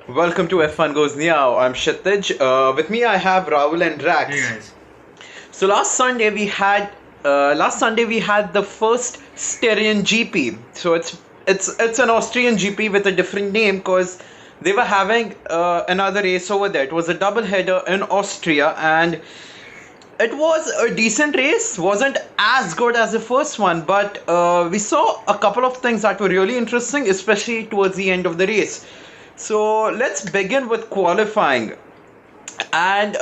Welcome to F1 Goes Meow. I'm Kshitij. With me, I have Rahul and Hey Rax. guys. So last Sunday we had the first Styrian GP. So it's an Austrian GP with a different name because they were having another race over there. It was a double header in Austria, and it was a decent race. Wasn't as good as the first one, but we saw a couple of things that were really interesting, especially towards the end of the race. So let's begin with qualifying. And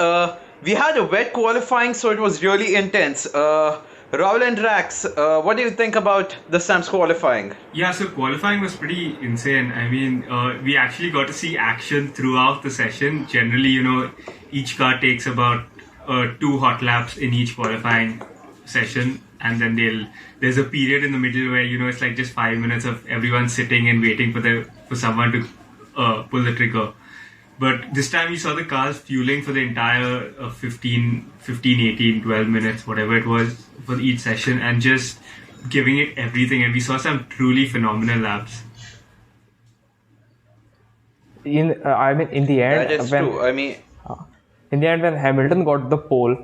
we had a wet qualifying, so it was really intense. Raul and Rax, what do you think about the Sam's qualifying? Yeah, so qualifying was pretty insane. I mean, we actually got to see action throughout the session. Generally, each car takes about two hot laps in each qualifying session, and then there's a period in the middle where it's like just 5 minutes of everyone sitting and waiting for someone to pull the trigger. But this time you saw the cars fueling for the entire 15, 18, 12 minutes, whatever it was, for each session, and just giving it everything. And we saw some truly phenomenal laps. In the That end, is true. I mean, when Hamilton got the pole,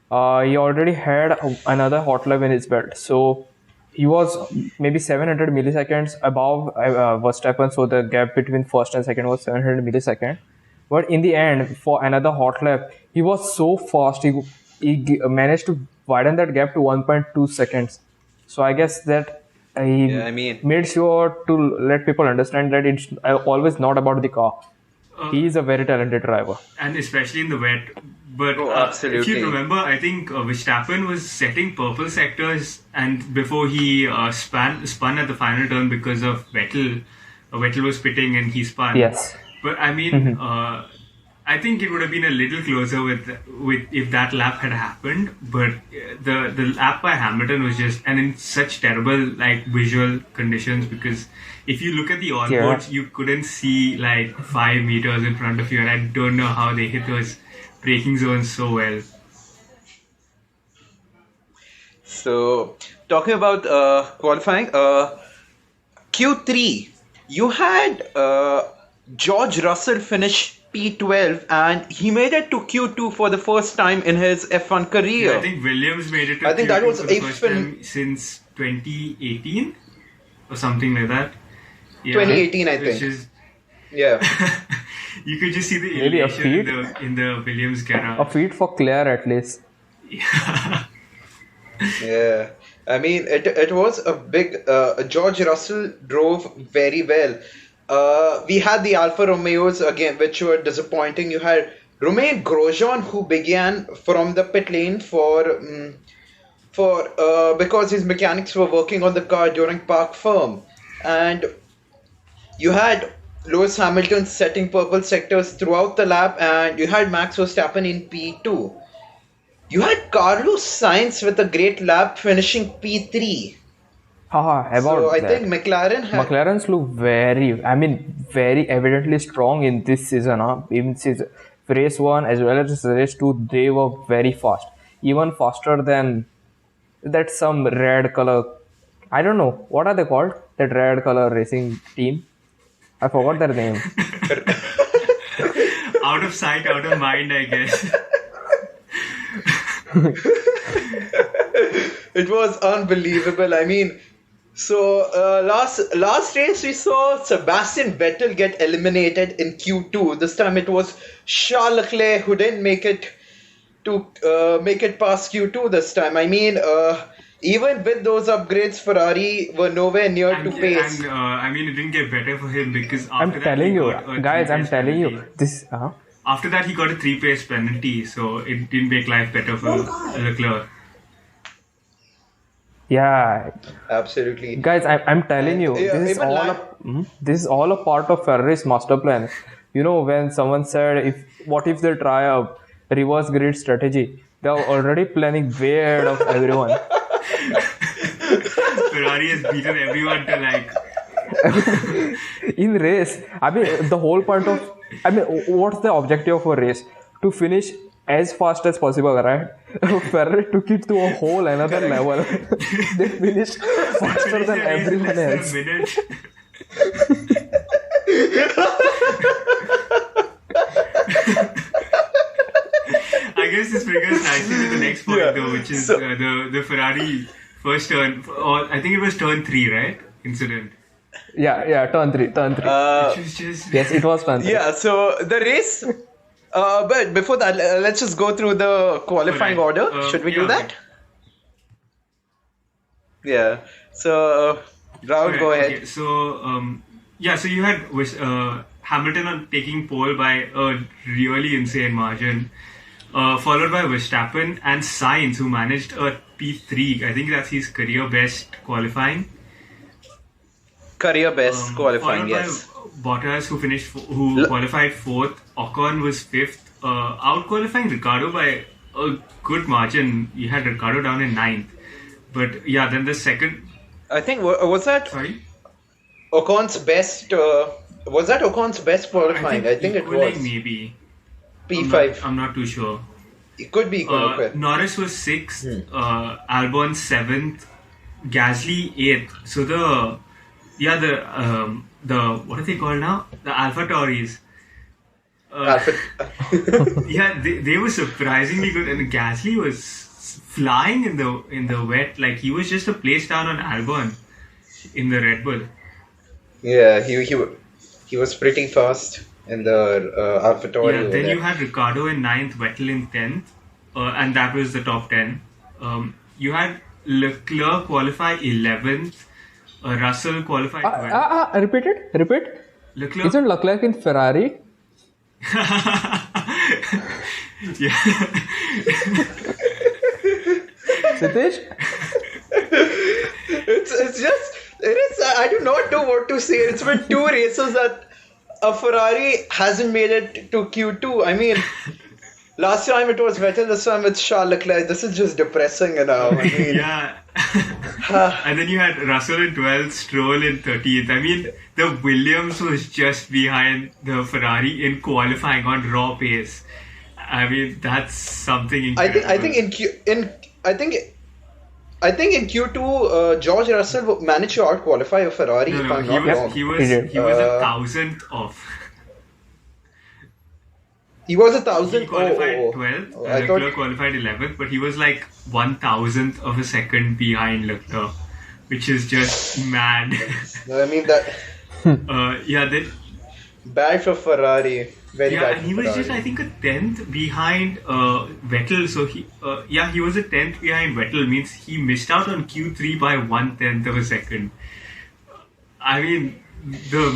he already had another hot lap in his belt. So he was maybe 700 milliseconds above Verstappen. So the gap between first and second was 700 milliseconds. But in the end, for another hot lap, he was so fast. He managed to widen that gap to 1.2 seconds. So I guess that yeah, he I mean, made sure to let people understand that it's always not about the car. He is a very talented driver. And especially in the wet. But oh, if you absolutely. remember, I think Verstappen was setting purple sectors, and before he spun at the final turn because of Vettel. Vettel was pitting and he spun. Yes. But I mean, I think it would have been a little closer with if that lap had happened. But the lap by Hamilton was just, and in such terrible like visual conditions, because if you look at the onboards, you couldn't see like 5 meters in front of you, and I don't know how they hit those braking zones so well. So, talking about qualifying, Q3, you had George Russell finish P12 and he made it to Q2 for the first time in his F1 Yeah, career. I think Williams made it to I think that Q2 was for the a first time since 2018 or something like that. Yeah, 2018, I which think. is Yeah. you could just see the Maybe a elevation in feat? the Williams A garage. feat for Claire at least. Yeah, I mean it was a big George Russell drove very well. We had the Alfa Romeos again, which were disappointing. You had Romain Grosjean who began from the pit lane for because his mechanics were working on the car during park firm, and you had Lewis Hamilton setting purple sectors throughout the lap, and you had Max Verstappen in P2. You had Carlos Sainz with a great lap finishing P3. Haha, So about I think that. McLaren had. McLaren's look very evidently strong in this season. Huh? Even season, race 1 as well as race 2, they were very fast. Even faster than that some red color. I don't know. What are they called? That red color racing team? I forgot their name. Out of sight, out of mind, I guess. It was unbelievable. I mean, so last race we saw Sebastian Vettel get eliminated in Q2. This time it was Charles Leclerc who didn't make it past Q2 this time. I mean, even with those upgrades, Ferrari were nowhere near to pace. I mean, it didn't get better for him because I'm after that telling he you, got a guys. I'm three-pace telling you, penalty. this. After that, he got a three-pace penalty, so it didn't make life better for Leclerc. Yeah, Absolutely. guys, I'm telling And you, yeah, even this is all a part of Ferrari's master plan. You know, when someone said, "If what if they try a reverse grid strategy?" They're already planning way ahead of everyone. Ferrari has beaten everyone to like. In race, I mean, the whole point of, I mean, what's the objective of a race? To finish as fast as possible, right? Ferrari took it to a whole another Correct. level. They finished faster Finish than the race in everyone less than a else. minute. which is So- the Ferrari first turn, or I think it was turn 3, right? Incident. Yeah, turn 3. Which was just Yes, it was turn 3. Yeah, so the race. But before that, let's just go through the qualifying Alright. order. Should we do Yeah, that? okay. Yeah. So, Rahul, go ahead. Okay, so so you had Hamilton on taking pole by a really insane margin, followed by Verstappen and Sainz, who managed a P3. I think that's his career best qualifying. Career best qualifying, Followed yes. by Bottas, who qualified 4th. Ocon was 5th, out qualifying Ricciardo by a good margin. You had Ricciardo down in 9th. But yeah, then the second. I think was that Sorry. Ocon's best. Was that Ocon's best qualifying? I think it equaling was maybe. P5. I'm not too sure. It could be equal. Okay. Norris was 6th, Albon 7th, Gasly 8th. So the what are they called now? The Alpha Tauris. Alpha- Yeah, they were surprisingly good, and Gasly was flying in the wet. Like he was just a place down on Albon in the Red Bull. Yeah, he was pretty fast in the AlphaTauri. Yeah, over then there. you had Ricardo in 9th, Vettel in 10th, and that was the top 10. You had Leclerc qualify 11th, Russell qualified 12th. Repeat. Leclerc. Isn't Leclerc in Ferrari? Yeah. Sitish? I do not know what to say. It's been 2 races that a Ferrari hasn't made it to Q2. I mean, last time it was Vettel, this time it's Charles Leclerc. This is just depressing now. I mean, Yeah. And then you had Russell in 12th, Stroll in 13th. I mean, the Williams was just behind the Ferrari in qualifying on raw pace. I mean, that's something incredible. I think in Q2, George Russell managed to out-qualify a Ferrari. No, if I'm he not was wrong. he was did. he was a thousandth off. He was 1,000. He qualified 12th, Oh, I Leclerc thought qualified 11th, but he was like 1,000th of a second behind Leclerc, which is just mad. I mean that bad for Ferrari. Very bad. and he for was Ferrari. just I think a 10th behind Vettel. So he was a 10th behind Vettel. Means he missed out on Q3 by 1/10 of a second. I mean, the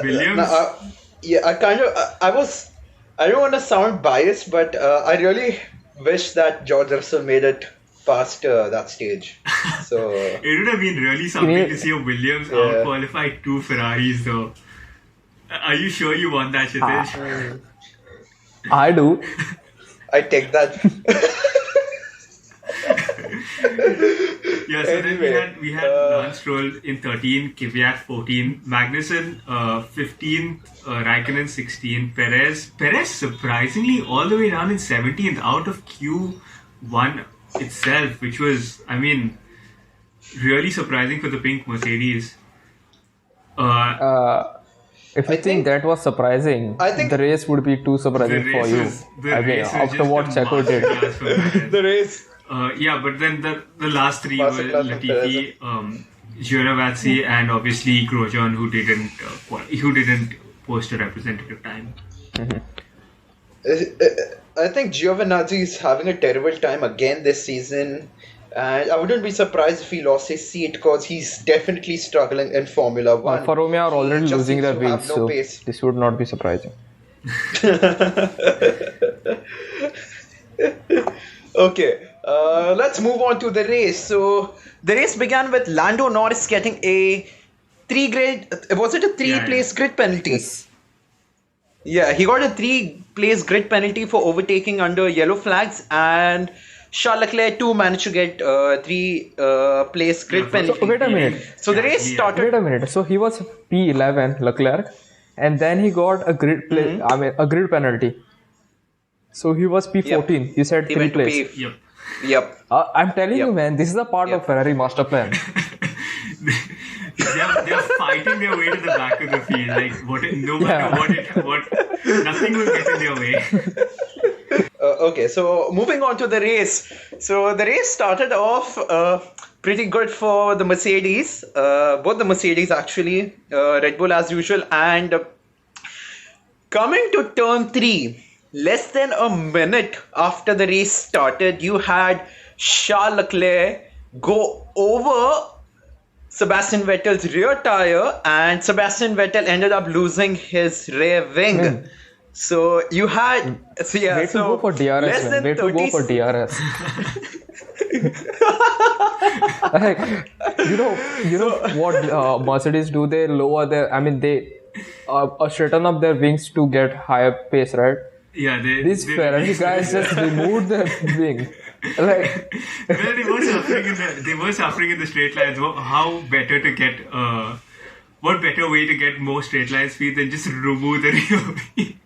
Williams. I don't want to sound biased, but I really wish that George Russell made it past that stage. So It would have been really something to see a Williams out-qualify 2 Ferraris, though. Are you sure you want that, Shitesh? I do. I take that. Yeah, so Anyway, then we had Lance Stroll in 13, Kvyat 14, Magnussen 15th, Raikkonen 16th, Perez surprisingly all the way down in 17th out of Q1 itself, which was, I mean, really surprising for the pink Mercedes. If you think that was surprising, I think- the race would be too surprising for you. After what Checo did. The race. But then the last 3 were Masterclass from Latifi, Giovinazzi, and obviously Grosjean, who didn't post a representative time. I think Giovinazzi is having a terrible time again this season, and I wouldn't be surprised if he lost his seat because he's definitely struggling in Formula One. Alfa Romeo are already He just losing seems their to have wheels, no so pace. this would not be surprising. Okay, let's move on to the race. So the race began with Lando Norris getting a 3-place grid penalty? Yes. Yeah, he got a 3-place grid penalty for overtaking under yellow flags, and Charles Leclerc too managed to get 3-place grid Yeah, penalty. So wait a minute. So the race Yeah. started. Wait a minute. So he was P11, Leclerc, and then he got a grid a grid penalty. So he was P14. You said He 3 went to place. P. Yep. Yep. I'm telling you, Yep. man, this is a part of Ferrari master plan. They're fighting their way to the back of the field. Like no matter what, nothing will get in their way. Okay, so moving on to the race. So the race started off pretty good for the Mercedes. Both the Mercedes actually, Red Bull as usual, and coming to turn three, less than a minute after the race started, you had Charles Leclerc go over Sebastian Vettel's rear tire, and Sebastian Vettel ended up losing his rear wing. Man. So you had, so yeah, Way to so go for DRS, less man. than Way to 30 go for DRS. Like, you know what Mercedes do? They lower their, I mean, they straighten up their wings to get higher pace, right? Yeah, These Ferrari guys just removed their wing. Like, well, they were suffering in the straight lines. How better to get what better way to get more straight line speed than just remove the rear wing?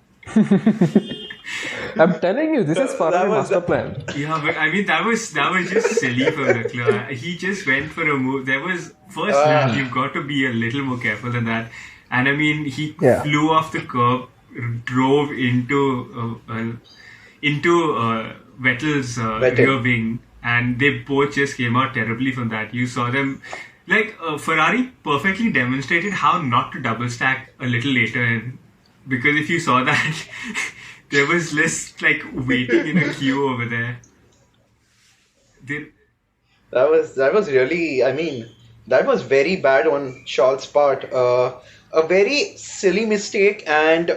I'm telling you, this is Ferrari master plan. Yeah, but I mean that was just silly for Leclerc. He just went for a move. There was first lap. You've got to be a little more careful than that. And I mean, he flew off the curb, drove into Vettel's rear wing, and they both just came out terribly from that. You saw them. Like Ferrari perfectly demonstrated how not to double stack a little later, because if you saw that, there was less like waiting in a queue over there. That was really, I mean, that was very bad on Charles' part. A very silly mistake, and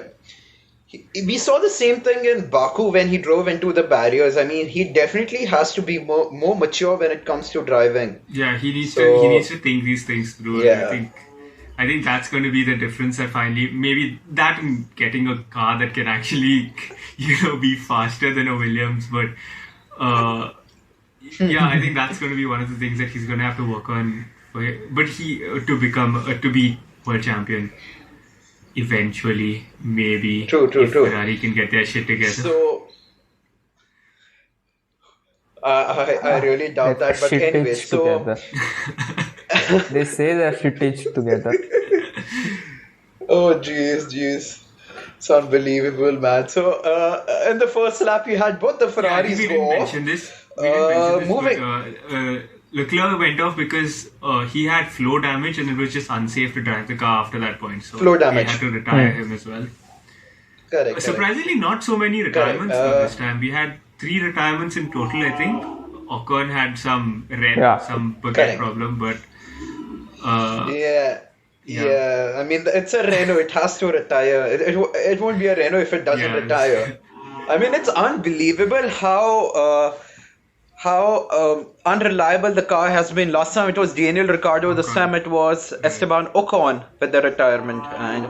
we saw the same thing in Baku when he drove into the barriers. I mean, he definitely has to be more mature when it comes to driving. Yeah, he needs to think these things through. Yeah. And I think that's going to be the difference. That finally, maybe that and getting a car that can actually, be faster than a Williams. But yeah, I think that's going to be one of the things that he's going to have to work on. But to be world champion. Eventually, maybe True. Ferrari can get their shit together. So, I really doubt that. But anyway, so they say they're shittage together. Oh, jeez. It's unbelievable, man. So, in the first lap, you had both the Ferraris we go didn't off. mention this. We didn't mention this, moving. but Leclerc went off because he had flow damage and it was just unsafe to drive the car after that point. So Flow damage. they had to retire him as well. Correct. Surprisingly, not so many retirements this time. We had 3 retirements in total, I think. Ocon had some baguette problem, but yeah. I mean, it's a Renault. It has to retire. It won't be a Renault if it doesn't retire. I mean, it's unbelievable how unreliable the car has been. Last time it was Daniel Ricciardo. This time it was Esteban Ocon with the retirement, and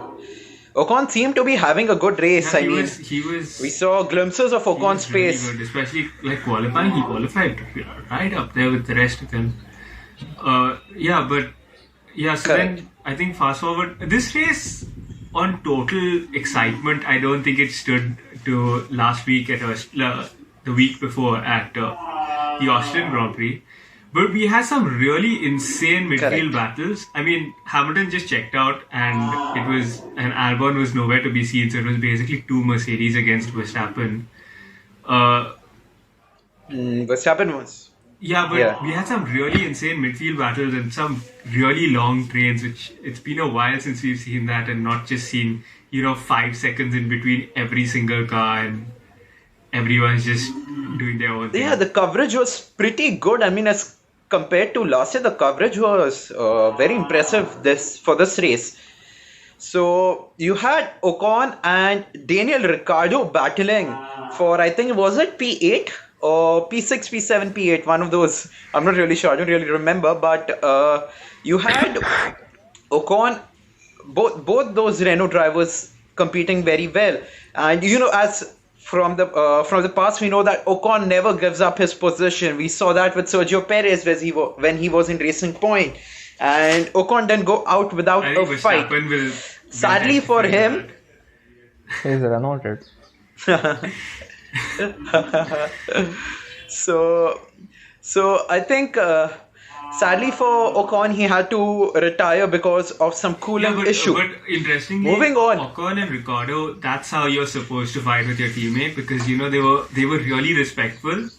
Ocon seemed to be having a good race. Yeah, I mean, we saw glimpses of Ocon's pace. Really good, especially like qualifying. He qualified right up there with the rest of them. So then I think fast forward this race on total excitement. I don't think it stood to last week at the week before at the Austrian Grand Prix. But we had some really insane midfield battles. I mean, Hamilton just checked out and Albon was nowhere to be seen. So it was basically 2 Mercedes against Verstappen. Verstappen was. Yeah, but we had some really insane midfield battles and some really long trains, which it's been a while since we've seen that and not just seen, 5 seconds in between every single car and everyone's just doing their own thing. Yeah, the coverage was pretty good. I mean, as compared to last year, the coverage was very impressive for this race. So you had Ocon and Daniel Ricciardo battling for, I think, was it P8 or P6, P7, P8? One of those. I'm not really sure. I don't really remember. But you had Ocon, both those Renault drivers competing very well. And as from the past, we know that Ocon never gives up his position. We saw that with Sergio Perez when he was in Racing Point, and Ocon didn't go out without a fight. Sadly for him, he's Renault. So I think Sadly for Ocon, he had to retire because of some cooling issue. But interestingly, Moving on. Ocon and Ricardo, that's how you're supposed to fight with your teammate, because they were really respectful,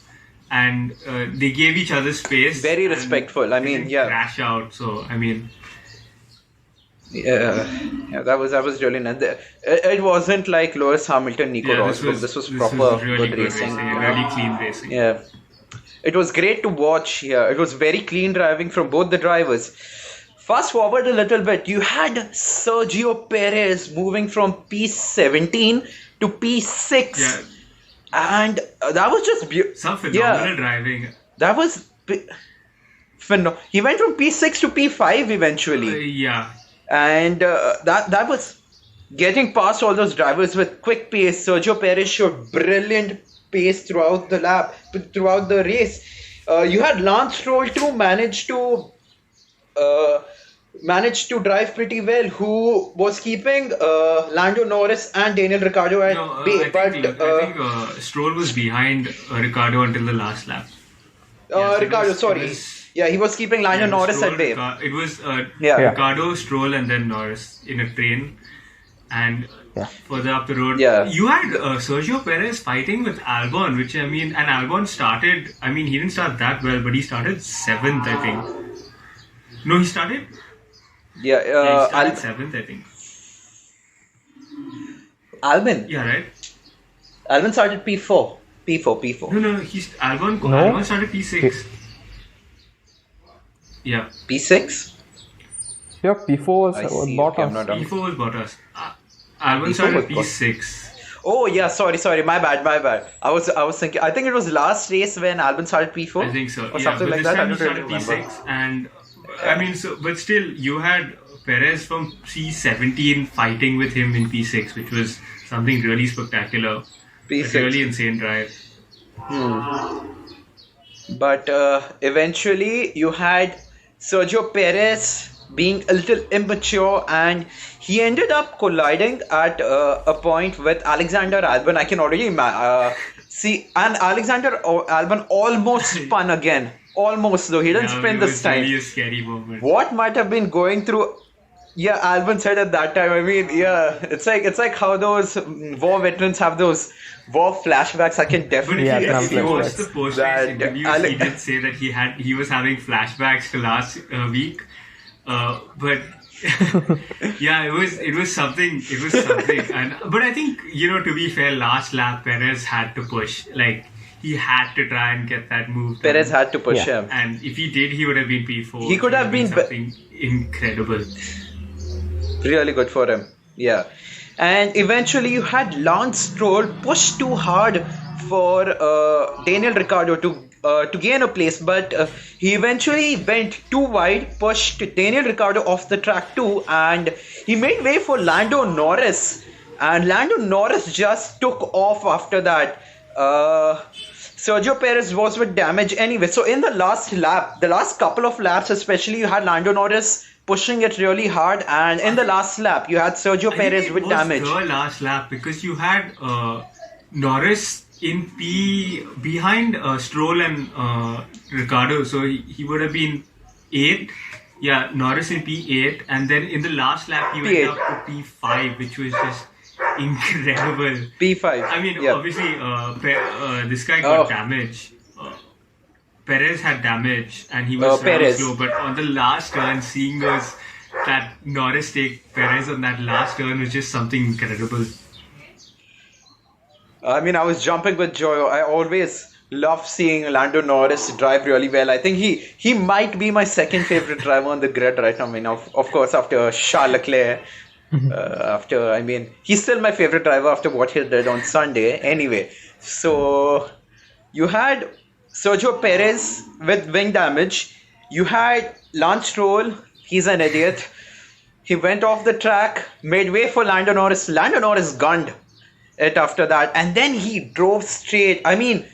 and they gave each other space. Very respectful. I They mean, didn't yeah. crash out. So I mean, Yeah, that was really nice. It wasn't like Lewis Hamilton, Nico Rosberg. This was proper really good racing. really clean racing. Yeah, it was great to watch. Yeah, it was very clean driving from both the drivers. Fast forward a little bit, you had Sergio Perez moving from P17 to P6, Yeah, and that was just some phenomenal driving. that was he went from P6 to P5 eventually. Yeah. And that was getting past all those drivers with quick pace. Sergio Perez showed brilliant pace throughout throughout the race. You had Lance Stroll too managed to drive pretty well, who was keeping Lando Norris and Daniel Ricciardo at No, bay. I think Stroll was behind Ricardo until the last lap. Yes, Ricciardo, it sorry. was- Yeah, he was keeping Lando Norris Stroll, at bay. It was Yeah. Ricardo, Stroll, and then Norris in a train. And further up the road, Yeah. you had Sergio Perez fighting with Albon, which I mean, and Albon started. I mean, he didn't start that well, but he started 7th, I think. No, he started. Yeah, Yeah, he started 7th, I think. Albon. Yeah, right. Albon started P4. P4. No, Albon started P6. Yeah. P6? Yeah, P4 was I see, bottom. okay, I'm not done. P4 was Bottas. Albon P4 started was P6. Oh yeah, sorry, my bad. I was thinking. I think it was last race when Albon started P4. I think so. Or Yeah, something but like this that. I time he don't really started remember. P6, and I mean, but still, you had Perez from P17 fighting with him in P6, which was something really spectacular. P6. A really insane drive. But eventually, you had Sergio Perez being a little immature, and he ended up colliding at a point with Alexander Albon. I can already see, and Alexander Albon almost spun again. Almost, though he didn't Yeah, spin it this was time. really a scary moment. What might have been going through? Yeah, Albon said at that time. I mean, yeah, it's like how those war veterans have those war flashbacks. I can But definitely if you watch assume the post-race that interviews, he did say that he was having flashbacks to last week. But yeah, it was something. And but I think, to be fair, last lap Perez had to push. Like, he had to try and get that move done. Perez had to push Yeah. him. And if he did, he would have been P4. He could It have would been something incredible. Really good for him. Yeah. And eventually you had Lance Stroll push too hard for Daniel Ricciardo to gain a place, but he eventually went too wide, pushed Daniel Ricciardo off the track too, and he made way for Lando Norris. And Lando Norris just took off after that. Sergio Perez was with damage anyway. So in the last lap, the last couple of laps especially, you had Lando Norris pushing it really hard, and in the last lap, you had Sergio I Perez think with it was damage. the last lap, because you had Norris in P behind Stroll and Ricardo, so he would have been 8. Yeah, Norris in P8, and then in the last lap he went P8. up to P5, which was just incredible. P5. I mean, yeah. obviously, this guy got Oh. damage. Perez had damage, and he was really Perez. slow. But on the last turn, seeing that Norris take Perez on that last turn was just something incredible. I mean, I was jumping with joy. I always love seeing Lando Norris drive really well. I think he might be my second favorite driver on the grid right now. I mean, of course, after Charles Leclerc. He's still my favorite driver after what he did on Sunday. Anyway, so you had Sergio Perez with wing damage. You had Lance Stroll. He's an idiot. He went off the track, made way for Lando Norris. Lando Norris gunned it after that, and then he drove straight. I mean,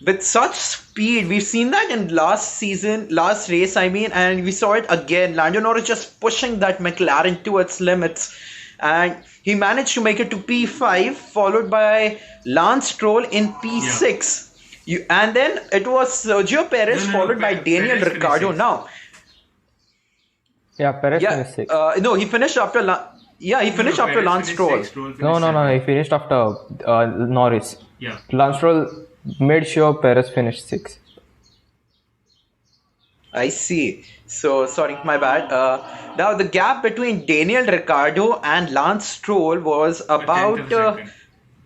with such speed, we've seen that in last race, and we saw it again. Lando Norris just pushing that McLaren to its limits, and he managed to make it to P5, followed by Lance Stroll in P6. And then it was Sergio Perez No, followed by Perez Daniel finished Ricciardo. sixth. Now, Yeah, Perez Yeah, finished sixth. no, he finished after. He finished after Perez Lance finished Stroll. sixth, Stroll No, finished no, no. seventh. He finished after Norris. Yeah. Lance Stroll made sure Perez finished sixth. I see. So sorry, my bad. Now the gap between Daniel Ricciardo and Lance Stroll was A tenth of about a second.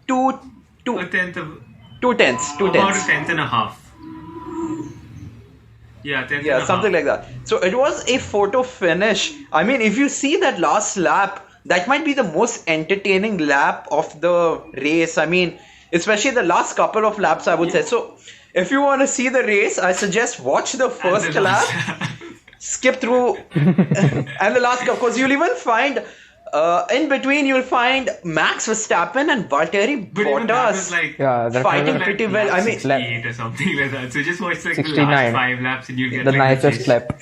two, two, A tenth of... two tenths, two About a tenths. tenth and a half. Yeah, tenth and Yeah, a something half. like that. So it was a photo finish. I mean, if you see that last lap, that might be the most entertaining lap of the race. I mean, especially the last couple of laps, I would say. So if you want to see the race, I suggest watch the And first the lap, last- skip through, and the last lap, because you'll even find in between you'll find Max Verstappen and Valtteri But even that was Bottas like... Yeah, that fighting was pretty well. I mean, 68 or something like that. So just watch like the 69. last 5 laps and you'll get The like nicest gist. lap.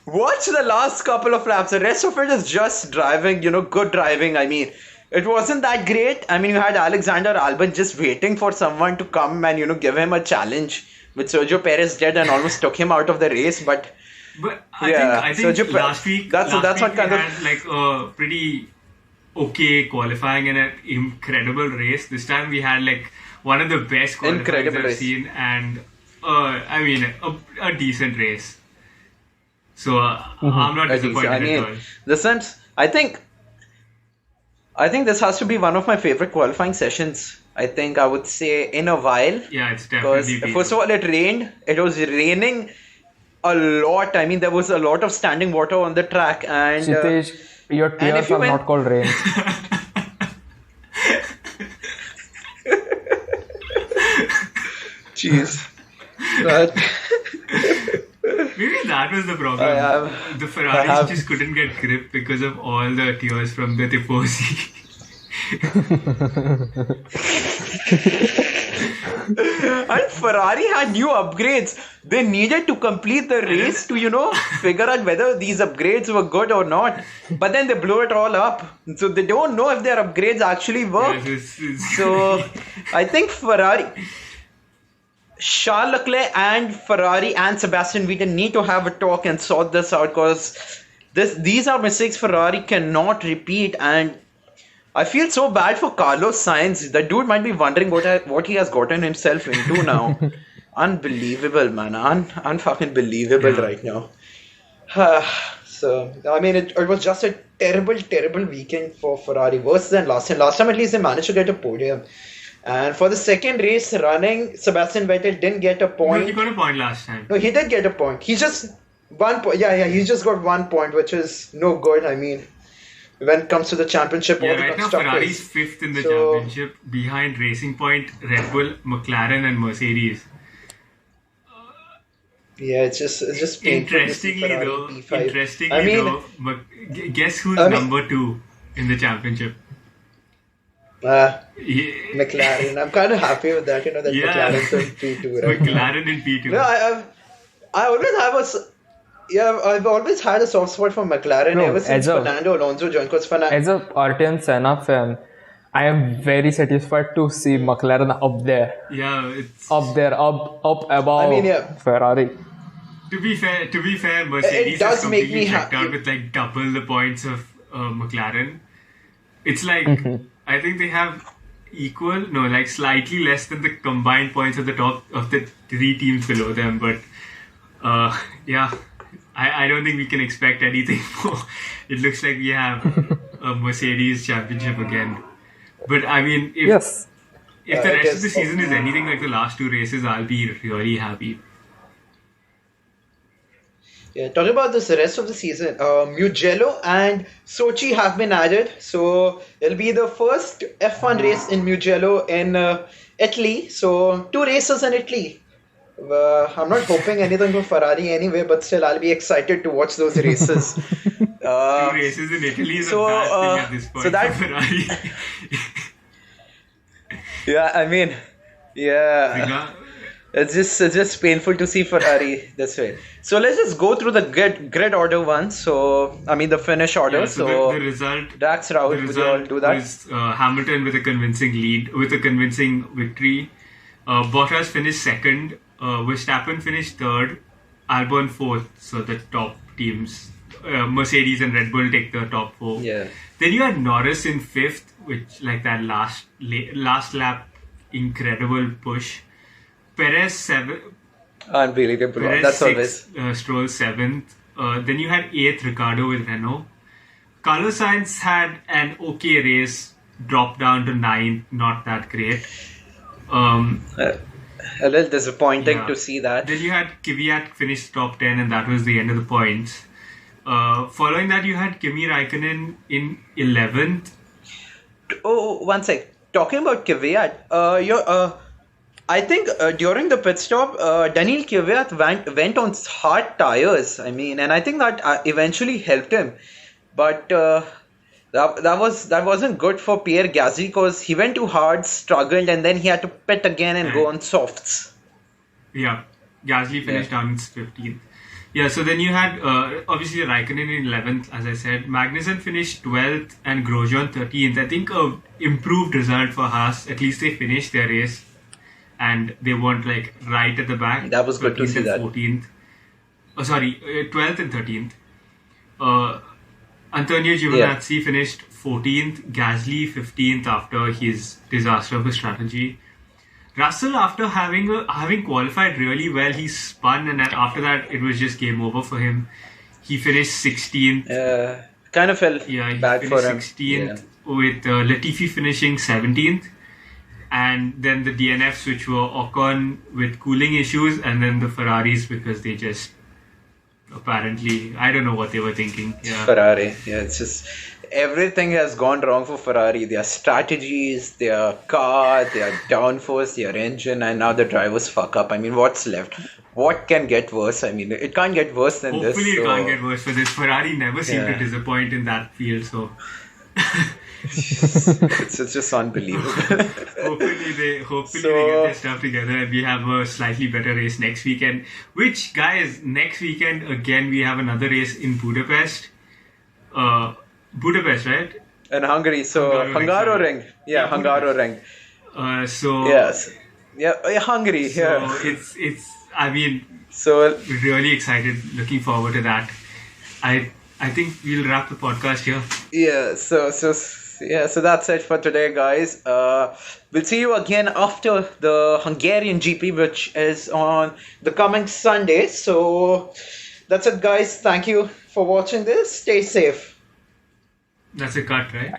watch the last couple of laps. The rest of it is just driving, good driving. I mean, it wasn't that great. I mean, you had Alexander Albon just waiting for someone to come and, give him a challenge, which Sergio Perez did and almost took him out of the race. But But Yeah, I think Sergio last week that's last what week kind we of- had like a pretty okay qualifying and an incredible race. This time we had like one of the best qualifyings Incredible I've race. seen, and I mean a decent race. So I'm not I think disappointed so. I at all. mean, the sense. I think this has to be one of my favorite qualifying sessions. I think I would say in a while. Yeah, it's Because definitely first of all, it rained. It was raining a lot. I mean, there was a lot of standing water on the track, and Kshitij, your tears if you are went- not called rain. jeez, that maybe that was the problem. The Ferraris have- just couldn't get grip because of all the tears from the Tifosi. and Ferrari had new upgrades. They needed to complete the race to figure out whether these upgrades were good or not. But then they blew it all up, so they don't know if their upgrades actually worked. So I think Charles Leclerc and Ferrari and Sebastian Vettel need to have a talk and sort this out, because these are mistakes Ferrari cannot repeat. And I feel so bad for Carlos Sainz. The dude might be wondering what he has gotten himself into now. Unbelievable, man. Unfucking believable right now. So, I mean, it was just a terrible, terrible weekend for Ferrari. Worse than last time. Last time, at least, they managed to get a podium. And for the second race running, Sebastian Vettel didn't get a No, point. he got a point last time. No, he did get a point. He just 1 point. Yeah, he just got 1 point, which is no good. I mean, when it comes to the championship Yeah, or the right now constructors. Ferrari's 5th in the So- championship, behind Racing Point, Red Bull, McLaren, and Mercedes. Yeah, it's just painful to see Interestingly Ferrari though, P5. guess who's I mean- number 2 in the championship? Yeah, McLaren. I'm kind of happy with that. That Yeah. McLaren's in P2 right now. McLaren in P2. No, I always have I've always had a soft spot for McLaren No, ever since as a- Fernando Alonso joined. Because Fernando, As a Ayrton Senna fan, I am very satisfied to see McLaren up there. Yeah, it's Up above I mean, yeah. Ferrari. to be fair, Mercedes does has make completely me checked happy. out with like double the points of McLaren. It's like I think they have like slightly less than the combined points of the top of the 3 teams below them. But yeah, I don't think we can expect anything more. It looks like we have a Mercedes championship again. But I mean, if Yes. if the I rest guess of the season is anything like the last 2 races, I'll be really happy. yeah, talking about this rest of the season, Mugello and Sochi have been added. So it'll be the first F1 race in Mugello in Italy. So 2 races in Italy. I'm not hoping anything for Ferrari anyway, but still I'll be excited to watch those races. 2 races in Italy is so, a bad thing at this point so that- for Ferrari. Yeah, I mean, yeah. It's just painful to see Ferrari this way. So let's just go through the grid order once. So I mean the finish order. Yeah, so the result. Dax Raoul, The would you all result do that? was Hamilton with a convincing lead, with a convincing victory. Bottas finished second. Verstappen finished third. Albon fourth. So the top teams Mercedes and Red Bull take the top four. Yeah. Then you had Norris in fifth, which like that last lap incredible push. Perez Unbelievable. Perez That's sixth, always. Stroll seventh. Then you had eighth Ricardo with Renault. Carlos Sainz had an okay race, dropped down to ninth, not that great. A little disappointing Yeah. to see that. Then you had Kvyat finished top 10, and that was the end of the points. Following that, you had Kimi Raikkonen in 11th. Oh, one sec. Talking about Kvyat, I think during the pit stop, Daniil Kvyat went on hard tires. I mean, and I think that eventually helped him. But that wasn't good for Pierre Gasly because he went too hard, struggled, and then he had to pit again and go on softs. Yeah, Gasly finished down in 15th. Yeah, so then you had obviously Raikkonen in 11th, as I said. Magnussen finished 12th and Grosjean 13th. I think a improved result for Haas. At least they finished their race and they weren't like right at the back. That was good to 13th see and that. 14th. Oh, sorry, 12th and 13th. Antonio Giovinazzi finished 14th, Gasly 15th after his disaster of a strategy. Russell, after having qualified really well, he spun, and then after that, it was just game over for him. He finished 16th. Kind of felt He bad for finished him. 16th with Latifi finishing 17th. And then the DNFs, which were Ocon with cooling issues, and then the Ferraris because they just apparently, I don't know what they were thinking. Yeah. Ferrari. Yeah, it's just everything has gone wrong for Ferrari. Their strategies, their car, their downforce, their engine, and now the drivers fuck up. I mean, what's left? What can get worse? I mean, it can't get worse than Hopefully this. it so- can't get worse for this. Ferrari never seemed to Yeah. disappoint in that field, so it's just unbelievable. hopefully they So- get their stuff together and we have a slightly better race next weekend. Which, guys, next weekend again we have another race in Budapest. Budapest, right? And Hungary, so Hungaroring. Hungaroring. Yeah, Hungaroring. So Yes. Yeah, Hungary. so Yeah. it's I mean, So really excited, looking forward to that. I think we'll wrap the podcast here. yeah, so that's it for today, guys. We'll see you again after the Hungarian GP, which is on the coming Sunday. So that's it, guys. Thank you for watching this. Stay safe. That's a cut, right?